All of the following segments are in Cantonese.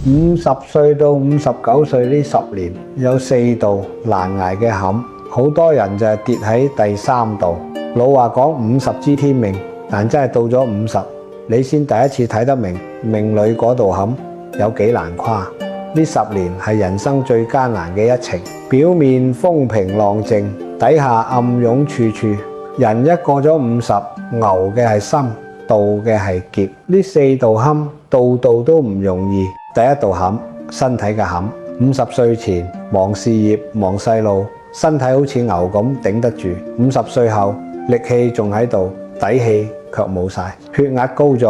50歲到59歲呢10年，有4道難捱嘅坎，好多人就係跌喺第3道。老話講50知天命，但真係到咗50，你先第一次睇得明命裏嗰道坎有幾難跨。呢10年係人生最艱難嘅一程，表面風平浪靜，底下暗湧處處。人一過咗50，牛嘅係心，道嘅係劫。呢4道坎，道道都唔容易。第一道坎，身體嘅坎。50歲前忙事業忙細路，身體好似牛咁頂得住。50歲後力氣仲喺度，底氣卻冇晒，血壓高咗，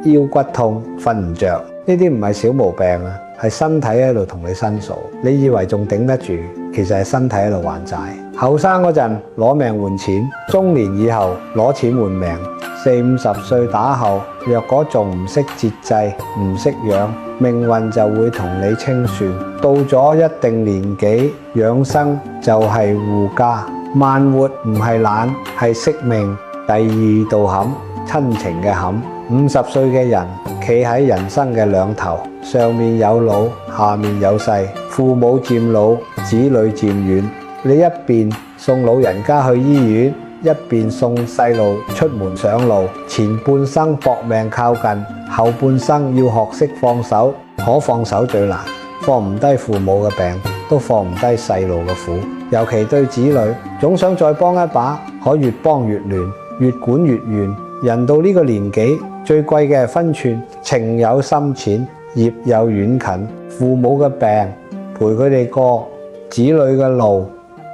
腰骨痛，瞓唔着。呢啲唔係小毛病啊，係身體喺度同你申訴。你以為仲頂得住，其實係身體喺度還債。後生嗰陣攞命換錢，中年以後攞錢換命。40、50歲打後，若果仲唔識節制，唔識養，命運就會同你清算。到咗一定年紀，養生就係護家。慢活唔係懶，係惜命。第2道坎，親情嘅坎。50歲嘅人企喺人生嘅兩頭，上面有老，下面有細，父母漸老，子女漸遠。你一邊送老人家去醫院，一邊送細路出門上路。前半生搏命靠近，後半生要學識放手。可放手最難，放唔低父母嘅病，都放唔低細路嘅苦。尤其對子女，總想再幫一把，可越幫越亂，越管越遠。人到呢個年紀，最貴嘅係分寸，情有深淺，業有遠近。父母嘅病，陪佢哋過；子女嘅路，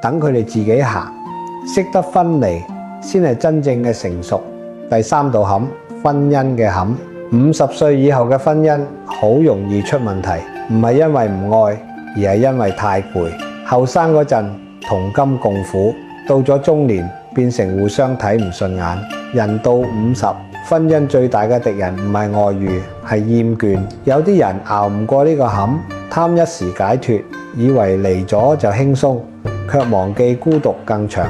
等佢哋自己行。識得分離，先係真正嘅成熟。第3道坎，婚姻嘅坎。50歲以後嘅婚姻好容易出問題，唔係因為唔愛，而係因為太攰。後生嗰陣同甘共苦，到咗中年變成互相睇唔順眼。人到50，婚姻最大嘅敵人唔係外遇，係厭倦。有啲人熬唔過呢個坎，貪一時解脫，以為離咗就輕鬆，卻忘記孤獨更長。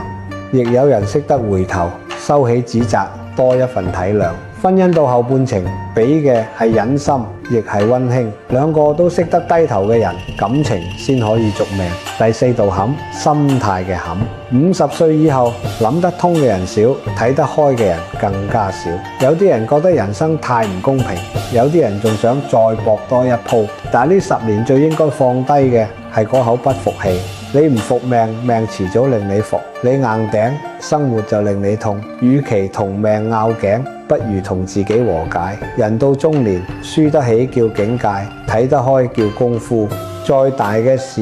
亦有人識得回頭，收起指責，多一份體諒。婚姻到後半程，比嘅係忍心，亦係溫馨。兩個都識得低頭嘅人，感情先可以續命。第4道坎，心態嘅坎。50歲以後，諗得通嘅人少，睇得開嘅人更加少。有啲人覺得人生太唔公平，有啲人仲想再搏多一鋪。但係呢10年最應該放低嘅係嗰口不服氣。你唔服命，命遲早令你服；你硬頂，生活就令你痛。與其同命拗頸，不如同自己和解。人到中年，輸得起叫境界，睇得開叫功夫。再大嘅事，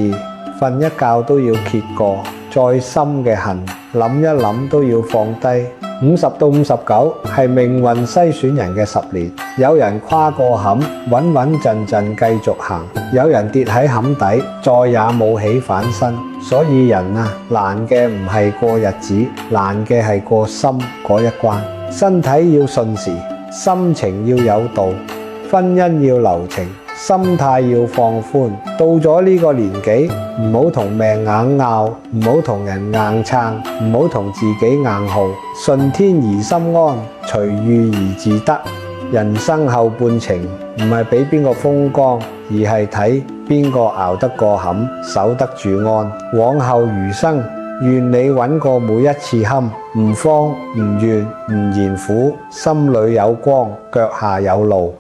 瞓一覺都要揭過；再深嘅恨，諗一諗都要放低。50到59係命運篩選人嘅10年，有人跨過坎，穩穩陣陣繼續行；有人跌喺坎底，再也冇起反身。所以人啊，難嘅唔係過日子，難嘅係過心嗰一關。身體要順時，心情要有度，婚姻要留情，心態要放寬。到咗呢個年紀，唔好同命硬拗，唔好同人硬撐，唔好同自己硬耗。順天而心安，隨遇而自得。人生後半程唔係比邊個風光，而係睇邊個熬得過坎，守得住安。往後餘生，願你揾過每一次坎，唔慌唔怨唔嫌苦，心裏有光，腳下有路。